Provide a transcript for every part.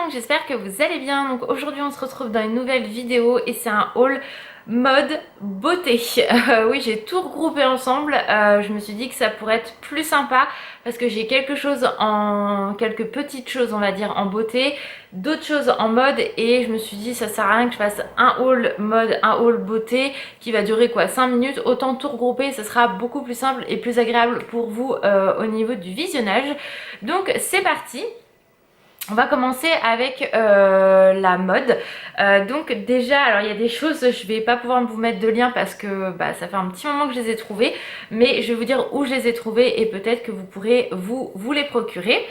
donc j'espère que vous allez bien. Donc aujourd'hui on se retrouve dans une nouvelle vidéo et c'est un haul mode beauté. Oui, j'ai tout regroupé ensemble. Je me suis dit que ça pourrait être plus sympa parce que j'ai quelques petites choses on va dire en beauté, d'autres choses en mode, et je me suis dit ça sert à rien que je fasse un haul mode, un haul beauté qui va durer quoi 5 minutes, autant tout regrouper, ce sera beaucoup plus simple et plus agréable pour vous au niveau du visionnage. Donc c'est parti. On va commencer avec la mode. Donc déjà, alors il y a des choses, je vais pas pouvoir vous mettre de lien parce que ça fait un petit moment que je les ai trouvées, mais je vais vous dire où je les ai trouvées et peut-être que vous pourrez vous les procurer.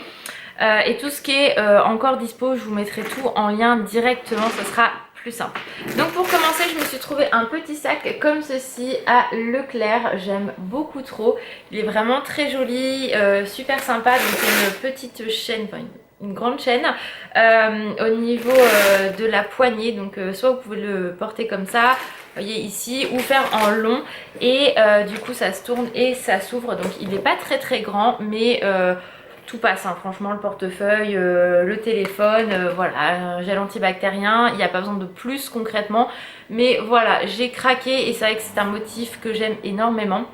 Et tout ce qui est encore dispo, je vous mettrai tout en lien directement, ce sera plus simple. Donc pour commencer, je me suis trouvé un petit sac comme ceci à Leclerc. J'aime beaucoup trop. Il est vraiment très joli, super sympa. Donc c'est une petite chaîne, enfin une grande chaîne au niveau de la poignée. Donc soit vous pouvez le porter comme ça, voyez ici, ou faire en long, et du coup ça se tourne et ça s'ouvre. Donc il n'est pas très grand, mais tout passe, hein. Franchement, le portefeuille, le téléphone, voilà, un gel antibactérien, il n'y a pas besoin de plus concrètement, mais voilà, j'ai craqué et c'est vrai que c'est un motif que j'aime énormément.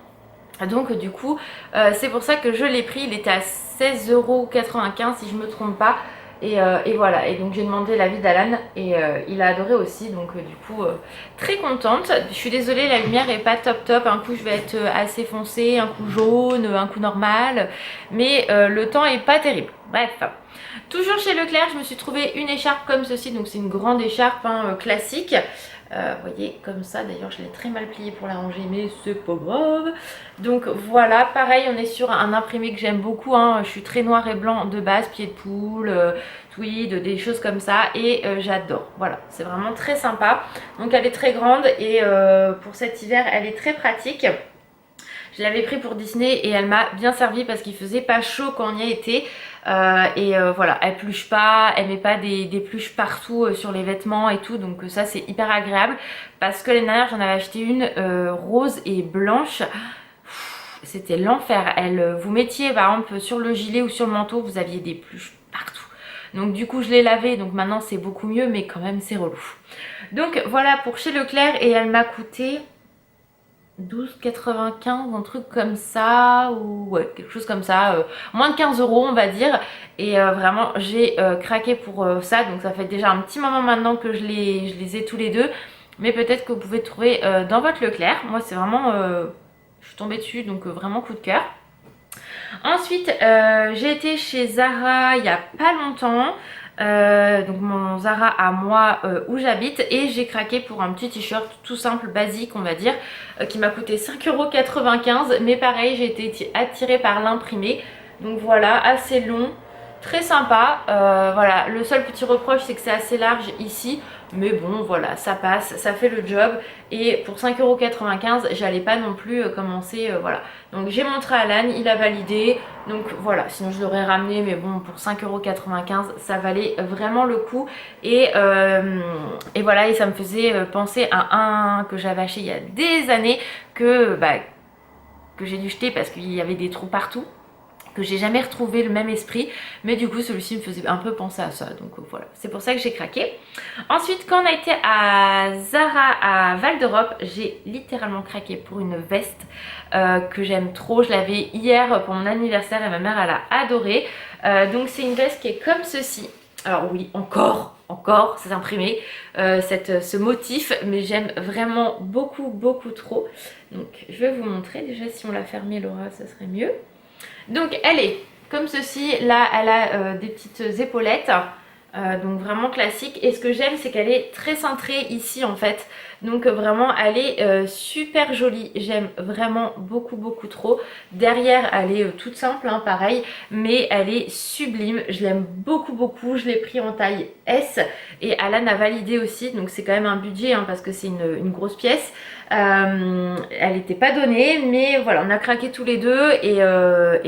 Donc du coup, c'est pour ça que je l'ai pris. Il était à 16,95 € si je me trompe pas. Et voilà, et donc j'ai demandé l'avis d'Alan et il a adoré aussi, donc du coup très contente. Je suis désolée, la lumière est pas top, un coup je vais être assez foncé, un coup jaune, un coup normal, mais le temps est pas terrible. Bref, toujours chez Leclerc, je me suis trouvé une écharpe comme ceci, donc c'est une grande écharpe classique. Vous voyez, comme ça, d'ailleurs je l'ai très mal pliée pour la ranger, mais c'est pas grave. Donc voilà, pareil, on est sur un imprimé que j'aime beaucoup, hein. Je suis très noir et blanc de base, pied de poule, tweed, des choses comme ça, et j'adore. Voilà, c'est vraiment très sympa. Donc elle est très grande et pour cet hiver elle est très pratique. Je l'avais pris pour Disney et elle m'a bien servi parce qu'il faisait pas chaud quand on y a été. Voilà, elle pluche pas, elle met pas des pluches partout sur les vêtements et tout, donc ça c'est hyper agréable. Parce que l'année dernière j'en avais acheté une rose et blanche, c'était l'enfer. Vous mettiez par exemple sur le gilet ou sur le manteau, vous aviez des pluches partout. Donc du coup je l'ai lavé, donc maintenant c'est beaucoup mieux, mais quand même c'est relou. Donc voilà pour chez Leclerc, et elle m'a coûté 12,95, un truc comme ça, ou ouais, quelque chose comme ça, moins de 15 € on va dire. Et vraiment j'ai craqué pour ça. Donc ça fait déjà un petit moment maintenant que je les ai tous les deux, mais peut-être que vous pouvez trouver dans votre Leclerc. Moi c'est vraiment, je suis tombée dessus, donc vraiment coup de cœur. Ensuite j'ai été chez Zara il y a pas longtemps. Donc mon Zara à moi où j'habite, et j'ai craqué pour un petit t-shirt tout simple, basique on va dire, qui m'a coûté 5,95 €, mais pareil j'ai été attirée par l'imprimé. Donc voilà, assez long, très sympa. Voilà, le seul petit reproche c'est que c'est assez large ici, mais bon voilà, ça passe, ça fait le job. Et pour 5,95 € j'allais pas non plus commencer, voilà. Donc j'ai montré à Alan, il a validé. Donc voilà, sinon je l'aurais ramené, mais bon, pour 5,95 € ça valait vraiment le coup. Et voilà, et ça me faisait penser à un que j'avais acheté il y a des années, que j'ai dû jeter parce qu'il y avait des trous partout, que j'ai jamais retrouvé le même esprit, mais du coup celui-ci me faisait un peu penser à ça, donc voilà, c'est pour ça que j'ai craqué. Ensuite, quand on a été à Zara à Val d'Europe, j'ai littéralement craqué pour une veste que j'aime trop. Je l'avais hier pour mon anniversaire et ma mère elle a adoré. Donc c'est une veste qui est comme ceci. Alors oui, encore c'est imprimé ce motif, mais j'aime vraiment beaucoup trop. Donc je vais vous montrer déjà, si on l'a fermée Laura ça serait mieux. Donc elle est comme ceci, là elle a des petites épaulettes, donc vraiment classique. Et ce que j'aime c'est qu'elle est très cintrée ici en fait, donc vraiment elle est super jolie, j'aime vraiment beaucoup trop. Derrière elle est toute simple, hein, pareil, mais elle est sublime, je l'aime beaucoup. Je l'ai pris en taille S et Alan a validé aussi, donc c'est quand même un budget, hein, parce que c'est une grosse pièce. Elle n'était pas donnée, mais voilà, on a craqué tous les deux, et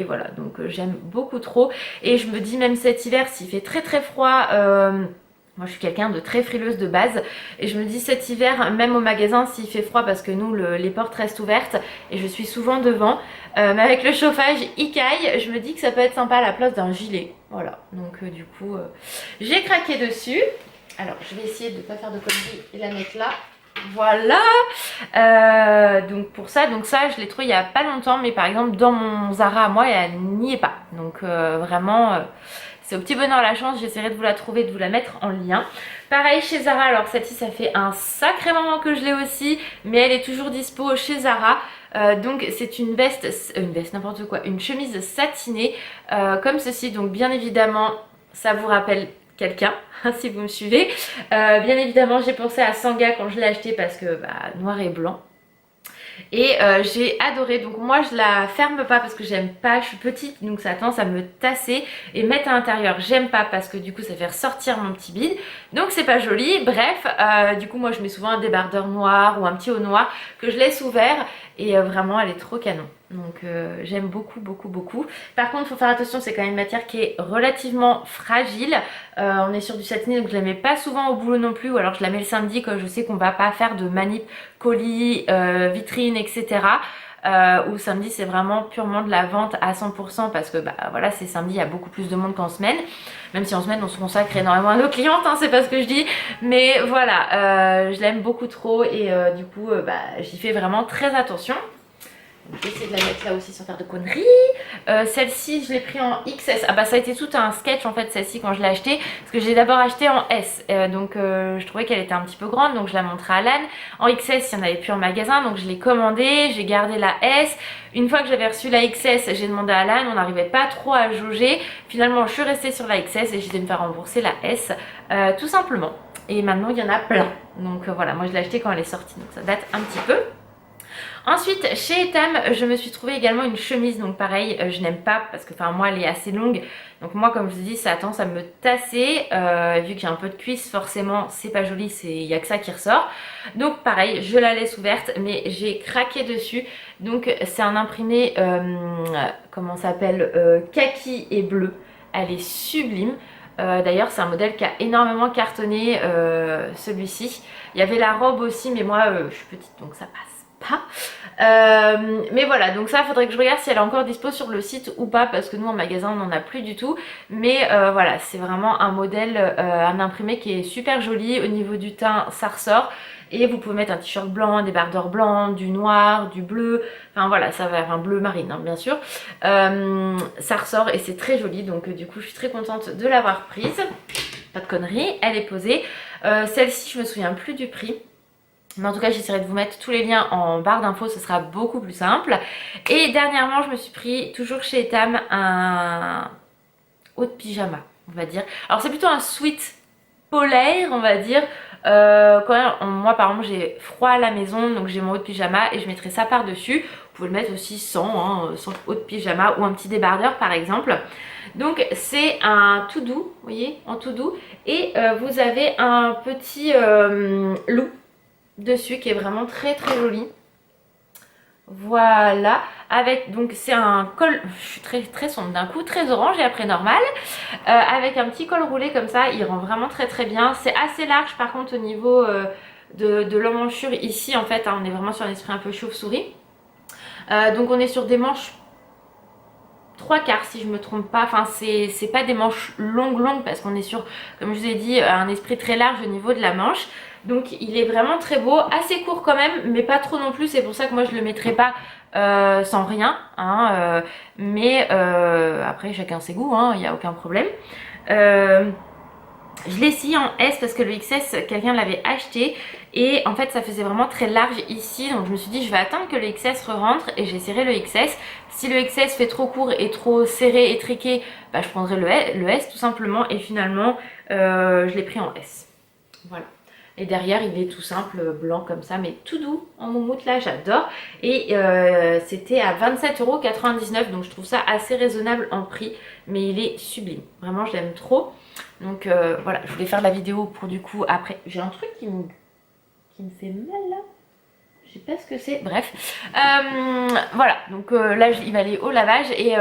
voilà, donc j'aime beaucoup trop. Et je me dis, même cet hiver s'il fait très froid Moi je suis quelqu'un de très frileuse de base et je me dis cet hiver, même au magasin s'il fait froid parce que nous les portes restent ouvertes et je suis souvent devant, mais avec le chauffage il caille, je me dis que ça peut être sympa à la place d'un gilet. Voilà, donc du coup j'ai craqué dessus. Alors je vais essayer de ne pas faire de conneries et la mettre là. Voilà, donc pour ça, je l'ai trouvé il y a pas longtemps, mais par exemple dans mon Zara à moi elle n'y est pas, donc vraiment c'est au petit bonheur la chance. J'essaierai de vous la trouver, de vous la mettre en lien. Pareil chez Zara, alors celle-ci ça fait un sacré moment que je l'ai aussi, mais elle est toujours dispo chez Zara. Donc c'est une veste n'importe quoi, une chemise satinée comme ceci, donc bien évidemment ça vous rappelle quelqu'un si vous me suivez. Bien évidemment j'ai pensé à Sanga quand je l'ai acheté parce que noir et blanc. Et j'ai adoré, donc moi je la ferme pas parce que j'aime pas, je suis petite donc ça a tendance à me tasser, et mettre à l'intérieur j'aime pas parce que du coup ça fait ressortir mon petit bide, donc c'est pas joli. Bref, du coup moi je mets souvent un débardeur noir ou un petit haut noir que je laisse ouvert, et vraiment elle est trop canon. Donc j'aime beaucoup beaucoup beaucoup. Par contre il faut faire attention, c'est quand même une matière qui est relativement fragile. On est sur du satiné donc je la mets pas souvent au boulot non plus, ou alors je la mets le samedi quand je sais qu'on va pas faire de manip colis, vitrine, etc. Ou samedi c'est vraiment purement de la vente à 100% parce que voilà, c'est samedi, il y a beaucoup plus de monde qu'en semaine, même si en semaine on se consacre énormément à nos clientes, hein, c'est pas ce que je dis, mais voilà, je l'aime beaucoup trop et du coup j'y fais vraiment très attention. Je vais essayer de la mettre là aussi sans faire de conneries. Celle-ci je l'ai pris en XS. Ah ça a été tout un sketch en fait celle-ci quand je l'ai achetée, parce que j'ai d'abord acheté en S, donc je trouvais qu'elle était un petit peu grande, donc je la montrais à l'âne. En XS il n'y en avait plus en magasin, donc je l'ai commandée, j'ai gardé la S. Une fois que j'avais reçu la XS, j'ai demandé à l'âne, on n'arrivait pas trop à jauger. Finalement je suis restée sur la XS et j'ai dû me faire rembourser la S, tout simplement. Et maintenant il y en a plein, donc voilà, moi je l'ai acheté quand elle est sortie, donc ça date un petit peu. Ensuite chez Etam je me suis trouvé également une chemise, donc pareil je n'aime pas parce que moi elle est assez longue, donc moi comme je vous dis ça a tendance à me tasser, vu qu'il y a un peu de cuisse forcément c'est pas joli, il n'y a que ça qui ressort, donc pareil je la laisse ouverte, mais j'ai craqué dessus. Donc c'est un imprimé comment ça s'appelle, kaki et bleu, elle est sublime. D'ailleurs c'est un modèle qui a énormément cartonné, celui-ci. Il y avait la robe aussi, mais moi je suis petite donc ça passe pas. Mais voilà, donc ça faudrait que je regarde si elle est encore dispo sur le site ou pas, parce que nous en magasin on n'en a plus du tout. Mais voilà, c'est vraiment un modèle, un imprimé qui est super joli. Au niveau du teint ça ressort, et vous pouvez mettre un t-shirt blanc, un débardeur blanc, du noir, du bleu, enfin voilà, ça va, un bleu marine hein, bien sûr. Ça ressort et c'est très joli, donc du coup je suis très contente de l'avoir prise. Pas de conneries, elle est posée. Celle-ci je me souviens plus du prix, mais en tout cas j'essaierai de vous mettre tous les liens en barre d'infos, ce sera beaucoup plus simple. Et dernièrement je me suis pris, toujours chez Etam, un haut de pyjama on va dire. Alors c'est plutôt un sweat polaire on va dire. Quand même, moi par exemple j'ai froid à la maison, donc j'ai mon haut de pyjama et je mettrai ça par dessus. Vous pouvez le mettre aussi sans haut de pyjama, ou un petit débardeur par exemple. Donc c'est un tout doux, vous voyez, en tout doux, et vous avez un petit loup dessus qui est vraiment très très joli. Voilà, avec donc c'est un col, je suis très sombre d'un coup, très orange et après normal, avec un petit col roulé comme ça, il rend vraiment très très bien. C'est assez large par contre au niveau de l'emmanchure ici en fait, hein, on est vraiment sur un esprit un peu chauve-souris. Donc on est sur des manches 3/4 si je me trompe pas, enfin c'est pas des manches longues parce qu'on est sur, comme je vous ai dit, un esprit très large au niveau de la manche. Donc il est vraiment très beau, assez court quand même, mais pas trop non plus, c'est pour ça que moi je le mettrai pas sans rien, hein, mais après chacun ses goûts, il n'y a aucun problème. Je l'ai essayé en S parce que le XS quelqu'un l'avait acheté et en fait ça faisait vraiment très large ici, donc je me suis dit je vais attendre que le XS re-rentre et j'essaierai le XS. Si le XS fait trop court et trop serré, étriqué, je prendrai le S tout simplement, et finalement je l'ai pris en S. Voilà. Et derrière il est tout simple, blanc comme ça, mais tout doux en moumoute là, j'adore. Et c'était à 27,99 €, donc je trouve ça assez raisonnable en prix, mais il est sublime, vraiment je l'aime trop. Donc voilà, je voulais faire la vidéo pour du coup après. J'ai un truc qui me fait mal là, je sais pas ce que c'est, bref. Voilà, donc là il va aller au lavage et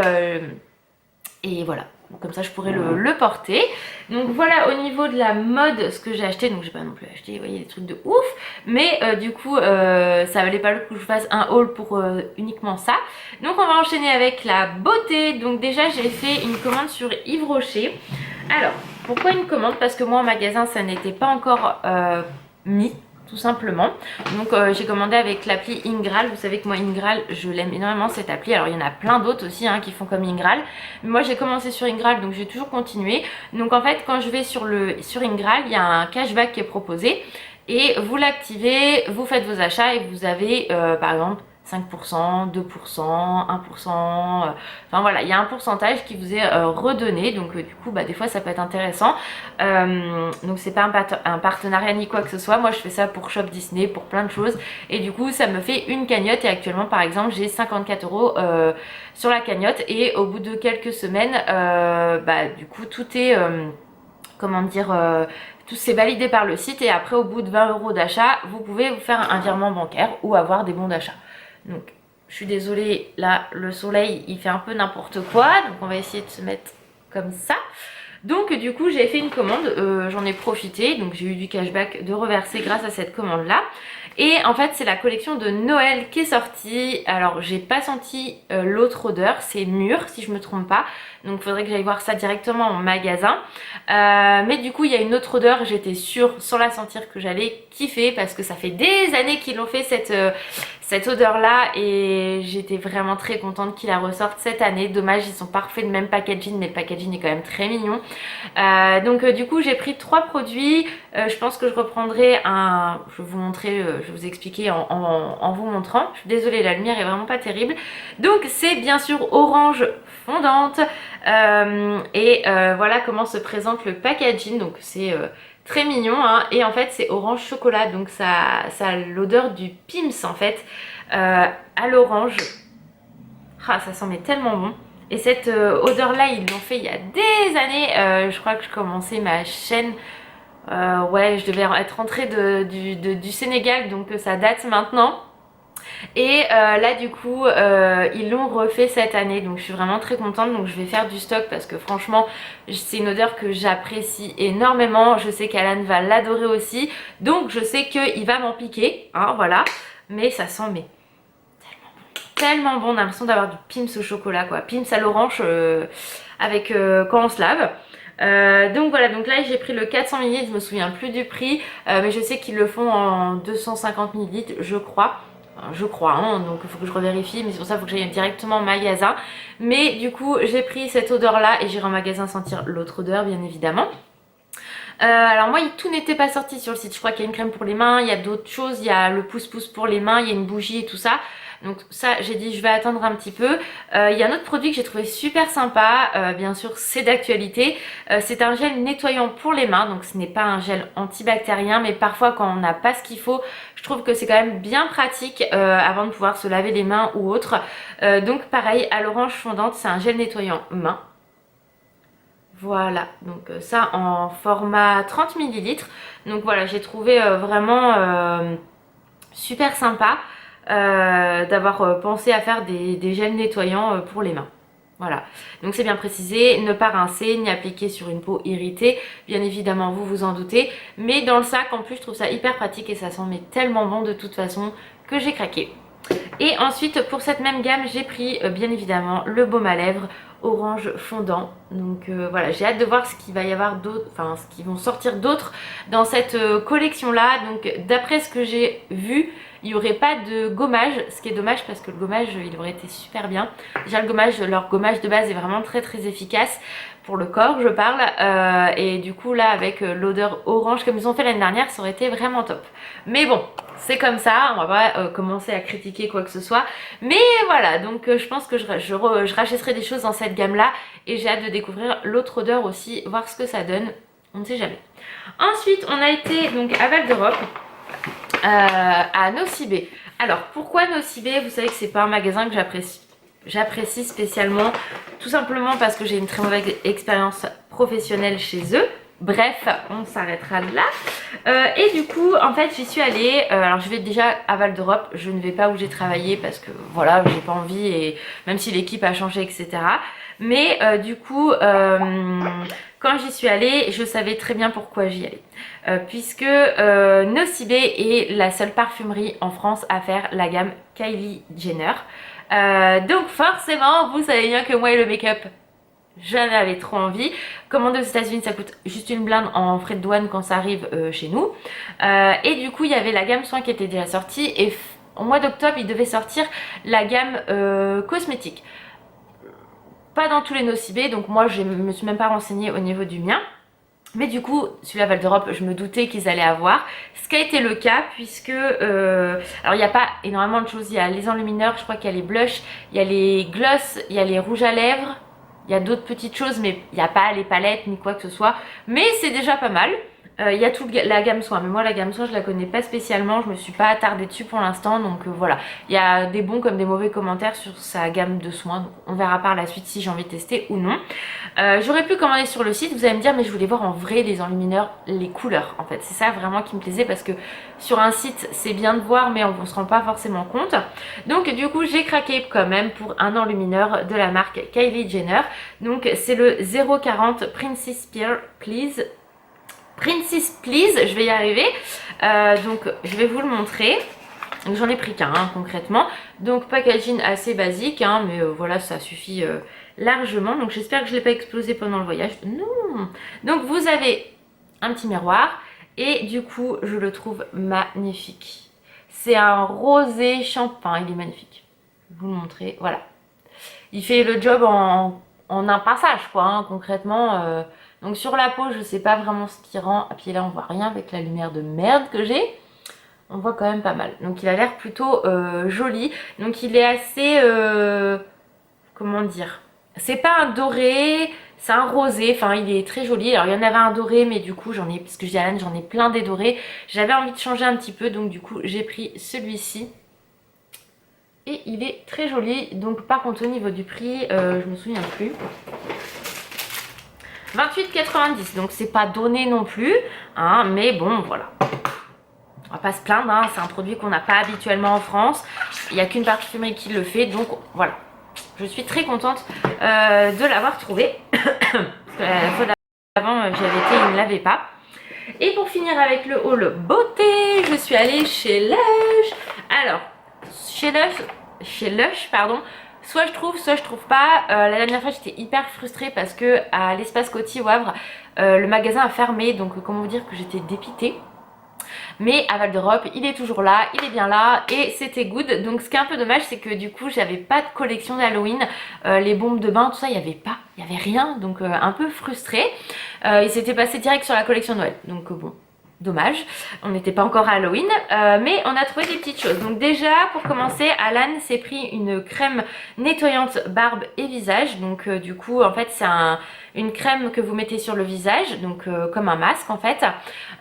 voilà. Bon, comme ça je pourrais le porter. Donc voilà au niveau de la mode ce que j'ai acheté. Donc j'ai pas non plus acheté, vous voyez, des trucs de ouf. Mais du coup ça valait pas le coup que je fasse un haul pour uniquement ça. Donc on va enchaîner avec la beauté. Donc déjà j'ai fait une commande sur Yves Rocher. Alors pourquoi une commande? Parce que moi en magasin ça n'était pas encore mis, tout simplement. Donc j'ai commandé avec l'appli Ingral. Vous savez que moi Ingral je l'aime énormément cette appli. Alors il y en a plein d'autres aussi hein, qui font comme Ingral, mais moi j'ai commencé sur Ingral donc j'ai toujours continué. Donc en fait quand je vais sur Ingral, il y a un cashback qui est proposé et vous l'activez, vous faites vos achats et vous avez par exemple 5%, 2%, 1%, enfin voilà, il y a un pourcentage qui vous est redonné, donc du coup bah, des fois ça peut être intéressant. Donc c'est pas un partenariat ni quoi que ce soit, moi je fais ça pour Shop Disney, pour plein de choses, et du coup ça me fait une cagnotte, et actuellement par exemple j'ai 54 € sur la cagnotte, et au bout de quelques semaines, bah du coup tout est, comment dire, tout c'est validé par le site, et après au bout de 20 € d'achat, vous pouvez vous faire un virement bancaire ou avoir des bons d'achat. Donc je suis désolée, là le soleil il fait un peu n'importe quoi, donc on va essayer de se mettre comme ça. Donc du coup j'ai fait une commande, j'en ai profité, donc j'ai eu du cashback de reverser grâce à cette commande là. Et en fait c'est la collection de Noël qui est sortie. Alors j'ai pas senti l'autre odeur, c'est mûr si je me trompe pas, donc il faudrait que j'aille voir ça directement en magasin. Mais du coup il y a une autre odeur, j'étais sûre sans la sentir que j'allais kiffer, parce que ça fait des années qu'ils l'ont fait cette odeur là, et j'étais vraiment très contente qu'ils la ressortent cette année. Dommage, ils sont pas refaits le même packaging, mais le packaging est quand même très mignon. Donc du coup j'ai pris 3 produits. Je pense que je reprendrai un, je vais vous montrer, je vais vous expliquer en vous montrant. Je suis désolée, la lumière est vraiment pas terrible. Donc c'est bien sûr orange fondante, et voilà comment se présente le packaging. Donc c'est très mignon hein. Et en fait c'est orange chocolat, donc ça a l'odeur du Pim's en fait, à l'orange. Ah, ça sent mais tellement bon. Et cette odeur là ils l'ont fait il y a des années, je crois que je commençais ma chaîne, ouais je devais être rentrée du Sénégal, donc ça date maintenant. Et là du coup ils l'ont refait cette année, donc je suis vraiment très contente. Donc je vais faire du stock parce que franchement c'est une odeur que j'apprécie énormément. Je sais qu'Alan va l'adorer aussi, donc je sais qu'il va m'en piquer hein, voilà. Mais ça sent mais tellement bon, on a l'impression d'avoir du Pim's au chocolat quoi, Pim's à l'orange avec quand on se lave. Donc voilà, donc là j'ai pris le 400 ml, je me souviens plus du prix, mais je sais qu'ils le font en 250 ml je crois. Hein, donc il faut que je revérifie, mais c'est pour ça qu'il faut que j'aille directement en magasin. Mais du coup j'ai pris cette odeur là et j'irai en magasin sentir l'autre odeur bien évidemment. Alors moi tout n'était pas sorti sur le site, je crois qu'il y a une crème pour les mains, il y a d'autres choses, il y a le pouce-pouce pour les mains, il y a une bougie et tout ça. Donc ça j'ai dit je vais attendre un petit peu. Il y a un autre produit que j'ai trouvé super sympa, bien sûr c'est d'actualité. C'est un gel nettoyant pour les mains, donc ce n'est pas un gel antibactérien, mais parfois quand on n'a pas ce qu'il faut, je trouve que c'est quand même bien pratique avant de pouvoir se laver les mains ou autre. Donc pareil, à l'orange fondante, c'est un gel nettoyant main. Voilà, donc ça en format 30 ml. Donc voilà, j'ai trouvé vraiment super sympa d'avoir pensé à faire des gels nettoyants pour les mains. Voilà, donc c'est bien précisé, ne pas rincer ni appliquer sur une peau irritée, bien évidemment vous vous en doutez, mais dans le sac en plus je trouve ça hyper pratique et ça sent mais tellement bon de toute façon que j'ai craqué. Et ensuite pour cette même gamme j'ai pris bien évidemment le baume à lèvres orange fondant. Donc voilà, j'ai hâte de voir ce qu'il va y avoir d'autres, enfin ce qu'ils vont sortir d'autres dans cette collection là. Donc d'après ce que j'ai vu, il n'y aurait pas de gommage, ce qui est dommage parce que le gommage il aurait été super bien. Déjà le gommage, leur gommage de base est vraiment très efficace pour le corps je parle, et du coup là avec l'odeur orange comme ils ont fait l'année dernière, ça aurait été vraiment top. Mais bon, c'est comme ça, on va pas commencer à critiquer quoi que ce soit. Mais voilà, donc je pense que je rachèterai des choses dans cette gamme là, et j'ai hâte de découvrir l'autre odeur aussi, voir ce que ça donne, on ne sait jamais. Ensuite on a été donc à Val d'Europe, à Nocibé. Alors pourquoi Nocibé? Vous savez que c'est pas un magasin que j'apprécie spécialement, tout simplement parce que j'ai une très mauvaise expérience professionnelle chez eux. Bref, on s'arrêtera là. Et du coup en fait j'y suis allée, alors je vais déjà à Val d'Europe, je ne vais pas où j'ai travaillé parce que voilà j'ai pas envie, et même si l'équipe a changé etc. Mais du coup quand j'y suis allée je savais très bien pourquoi j'y allais, puisque Nocibé est la seule parfumerie en France à faire la gamme Kylie Jenner. Donc forcément vous savez bien que moi et le make-up j'en avais trop envie. Commander aux États-Unis ça coûte juste une blinde en frais de douane quand ça arrive chez nous. Et du coup il y avait la gamme soin qui était déjà sortie, et au mois d'octobre il devait sortir la gamme cosmétique. Pas dans tous les Nocibé, donc moi je me suis même pas renseignée au niveau du mien. Mais du coup, celui-là Val d'Europe, je me doutais qu'ils allaient avoir. Ce qui a été le cas, puisque... alors, il n'y a pas énormément de choses. Il y a les enlumineurs, je crois qu'il y a les blushs, il y a les gloss, il y a les rouges à lèvres. Il y a d'autres petites choses, mais il n'y a pas les palettes ni quoi que ce soit. Mais c'est déjà pas mal. Il y a toute la gamme soin, mais moi la gamme soin je la connais pas spécialement, je me suis pas attardée dessus pour l'instant, donc voilà. Il y a des bons comme des mauvais commentaires sur sa gamme de soins, donc on verra par la suite si j'ai envie de tester ou non. J'aurais pu commander sur le site, vous allez me dire mais je voulais voir en vrai les enlumineurs, les couleurs en fait, c'est ça vraiment qui me plaisait, parce que sur un site c'est bien de voir mais on se rend pas forcément compte. Donc du coup j'ai craqué quand même pour un enlumineur de la marque Kylie Jenner, donc c'est le 040 Princess Please. Princess Please, je vais y arriver. Donc je vais vous le montrer. J'en ai pris qu'un concrètement. Donc packaging assez basique, mais voilà ça suffit largement. Donc j'espère que je ne l'ai pas explosé pendant le voyage. Non. Donc vous avez un petit miroir et du coup je le trouve magnifique. C'est un rosé champagne, il est magnifique. Je vais vous le montrer, voilà. Il fait le job en un passage quoi, concrètement. Donc sur la peau, je sais pas vraiment ce qui rend. Et puis là, on voit rien avec la lumière de merde que j'ai. On voit quand même pas mal. Donc il a l'air plutôt joli. Donc il est assez... comment dire? C'est pas un doré, c'est un rosé. Enfin, il est très joli. Alors il y en avait un doré, mais du coup, parce que je dis à Alan, j'en ai plein des dorés. J'avais envie de changer un petit peu. Donc du coup, j'ai pris celui-ci. Et il est très joli. Donc par contre, au niveau du prix, je me souviens plus. 28,90, donc c'est pas donné non plus, mais bon voilà, on va pas se plaindre, c'est un produit qu'on n'a pas habituellement en France, il n'y a qu'une parfumerie qui le fait, donc voilà, je suis très contente de l'avoir trouvé, parce que la fois d'avant j'y avais été, il ne l'avait pas. Et pour finir avec le haul beauté, je suis allée chez Lush. Alors, chez Lush, pardon, soit je trouve, soit je trouve pas. La dernière fois j'étais hyper frustrée parce que à l'espace Coty au Havre, le magasin a fermé, donc comment vous dire que j'étais dépitée. Mais à Val d'Europe, il est toujours là, il est bien là et c'était good. Donc ce qui est un peu dommage, c'est que du coup j'avais pas de collection d'Halloween, les bombes de bain, tout ça, il n'y avait pas, il n'y avait rien, donc un peu frustrée. Il s'était passé direct sur la collection Noël, donc bon. Dommage, on n'était pas encore à Halloween, mais on a trouvé des petites choses. Donc déjà, pour commencer, Alan s'est pris une crème nettoyante barbe et visage. Donc du coup, en fait, c'est une crème que vous mettez sur le visage, donc comme un masque en fait.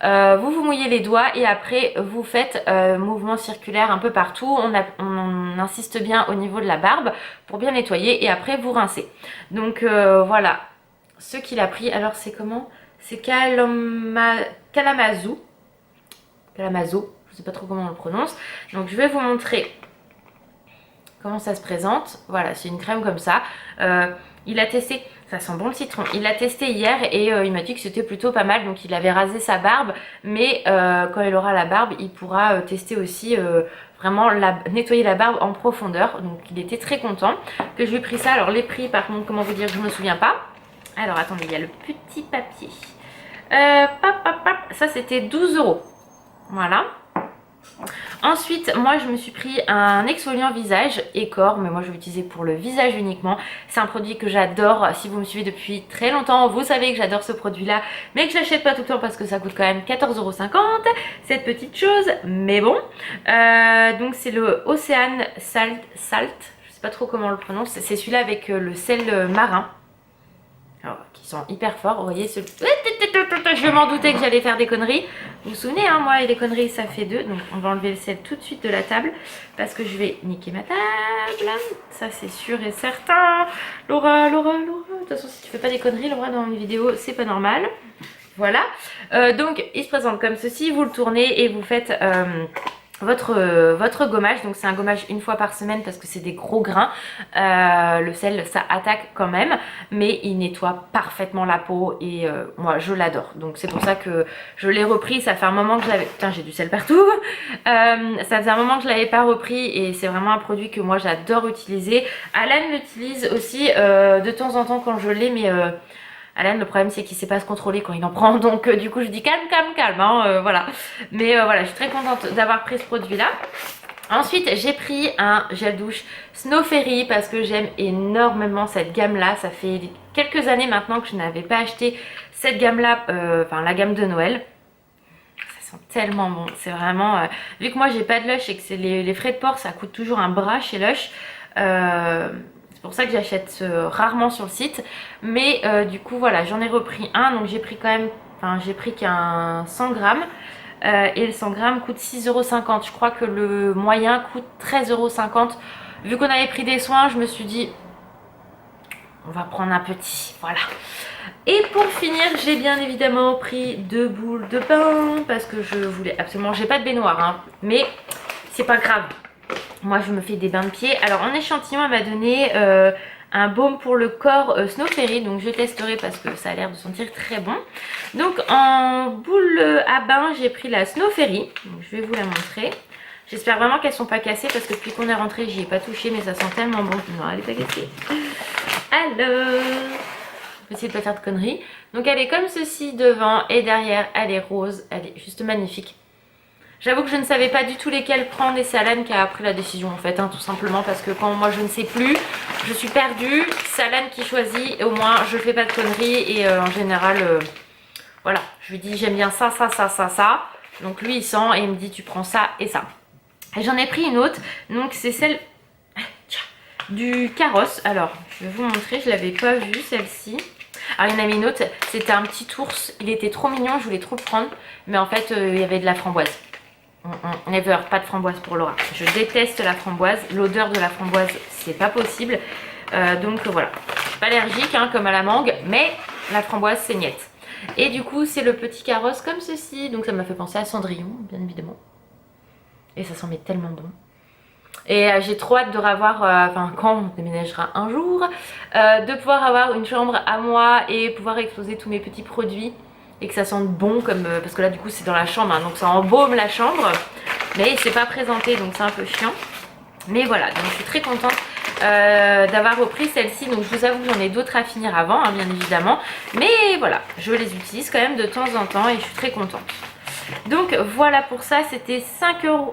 Vous vous mouillez les doigts et après, vous faites mouvement circulaire un peu partout. On insiste bien au niveau de la barbe pour bien nettoyer et après, vous rincez. Donc voilà, ce qu'il a pris. Alors c'est comment ? C'est Kalamazoo, je sais pas trop comment on le prononce. Donc je vais vous montrer comment ça se présente. Voilà, c'est une crème comme ça. Il a testé, ça sent bon le citron. Il l'a testé hier et il m'a dit que c'était plutôt pas mal. Donc il avait rasé sa barbe, mais quand il aura la barbe, il pourra tester aussi vraiment nettoyer la barbe en profondeur. Donc il était très content que je lui ai pris ça. Alors les prix, par contre, comment vous dire, je me souviens pas. Alors attendez, il y a le petit papier. Ça c'était 12 €. Voilà. Ensuite, moi je me suis pris un exfoliant visage et corps, mais moi je vais l'utiliser pour le visage uniquement. C'est un produit que j'adore. Si vous me suivez depuis très longtemps, vous savez que j'adore ce produit là, mais que je l'achète pas tout le temps parce que ça coûte quand même 14,50 €, cette petite chose, mais bon. Donc c'est le Ocean Salt, je sais pas trop comment on le prononce, c'est celui-là avec le sel marin. Alors, qui sont hyper forts, vous voyez ce... Je m'en doutais que j'allais faire des conneries. Vous vous souvenez, moi et les conneries ça fait deux. Donc on va enlever le sel tout de suite de la table parce que je vais niquer ma table. Ça c'est sûr et certain. Laura. De toute façon si tu fais pas des conneries Laura dans mes vidéos c'est pas normal. Voilà, donc il se présente comme ceci, vous le tournez et vous faites votre gommage. Donc c'est un gommage une fois par semaine parce que c'est des gros grains. Le sel ça attaque quand même, mais il nettoie parfaitement la peau et moi je l'adore. Donc c'est pour ça que je l'ai repris. Ça fait un moment que je l'avais... Putain, j'ai du sel partout. Ça faisait un moment que je l'avais pas repris et c'est vraiment un produit que moi j'adore utiliser. Alan l'utilise aussi de temps en temps quand je l'ai, mais Alan, le problème c'est qu'il sait pas se contrôler quand il en prend, donc du coup je dis calme, calme, calme, hein, voilà. Mais voilà, je suis très contente d'avoir pris ce produit là. Ensuite j'ai pris un gel douche Snow Fairy parce que j'aime énormément cette gamme là. Ça fait quelques années maintenant que je n'avais pas acheté cette gamme là, enfin la gamme de Noël. Ça sent tellement bon, c'est vraiment... vu que moi j'ai pas de Lush et que c'est les frais de port, ça coûte toujours un bras chez Lush. C'est pour ça que j'achète rarement sur le site. Mais du coup voilà, j'en ai repris un. Donc j'ai pris quand même, enfin j'ai pris qu'un 100 grammes. Et le 100 grammes coûte 6,50 €. Je crois que le moyen coûte 13,50 €. Vu qu'on avait pris des soins, je me suis dit on va prendre un petit, voilà. Et pour finir, j'ai bien évidemment pris 2 boules de bain parce que je voulais absolument, j'ai pas de baignoire hein, mais c'est pas grave. Moi je me fais des bains de pieds. Alors en échantillon elle m'a donné un baume pour le corps Snow Fairy. Donc je testerai parce que ça a l'air de sentir très bon. Donc en boule à bain j'ai pris la Snow Fairy. Donc, je vais vous la montrer. J'espère vraiment qu'elles sont pas cassées parce que depuis qu'on est rentré j'y ai pas touché, mais ça sent tellement bon. Non, elle est pas cassée. Alors, je vais essayer de pas faire de conneries. Donc elle est comme ceci devant et derrière elle est rose. Elle est juste magnifique. J'avoue que je ne savais pas du tout lesquels prendre et c'est Alan qui a pris la décision en fait, hein, tout simplement parce que quand moi je ne sais plus, je suis perdue, c'est Alan qui choisit et au moins je fais pas de conneries et en général, voilà, je lui dis j'aime bien ça, ça, ça, ça, ça. Donc lui il sent et il me dit tu prends ça et ça. Et j'en ai pris une autre, donc c'est celle du carrosse. Alors je vais vous montrer, je l'avais pas vue celle-ci. Alors il y en a mis une autre, c'était un petit ours, il était trop mignon, je voulais trop le prendre, mais en fait il y avait de la framboise. Never, pas de framboise pour Laura. Je déteste la framboise, l'odeur de la framboise c'est pas possible. Donc voilà, je suis pas allergique hein, comme à la mangue, mais la framboise c'est niette. Et du coup c'est le petit carrosse comme ceci, donc ça m'a fait penser à Cendrillon bien évidemment. Et ça sent mais tellement bon. Et j'ai trop hâte de revoir, enfin quand on déménagera un jour, de pouvoir avoir une chambre à moi et pouvoir exposer tous mes petits produits. Et que ça sente bon comme parce que là du coup c'est dans la chambre hein, donc ça embaume la chambre mais c'est pas présenté donc c'est un peu chiant, mais voilà, donc je suis très contente d'avoir repris celle-ci. Donc je vous avoue que j'en ai d'autres à finir avant hein, bien évidemment, mais voilà, je les utilise quand même de temps en temps et je suis très contente. Donc voilà pour ça, c'était 6,50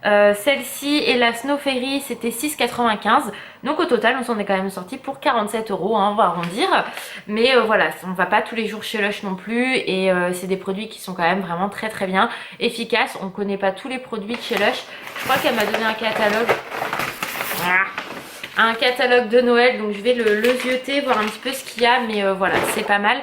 € celle-ci et la Snow Fairy c'était 6,95 €. Donc au total on s'en est quand même sorti pour 47 €, hein, on va arrondir. Mais voilà, on va pas tous les jours chez Lush non plus et c'est des produits qui sont quand même vraiment très très bien, efficaces. On connaît pas tous les produits de chez Lush. Je crois qu'elle m'a donné un catalogue. Un catalogue de Noël, donc je vais le zioter, voir un petit peu ce qu'il y a, mais voilà, c'est pas mal.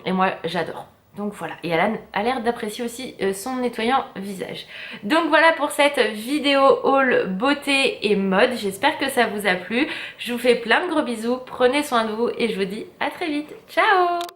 Et moi j'adore. Donc voilà, et Alan a l'air d'apprécier aussi son nettoyant visage. Donc voilà pour cette vidéo haul beauté et mode. J'espère que ça vous a plu. Je vous fais plein de gros bisous, prenez soin de vous et je vous dis à très vite. Ciao!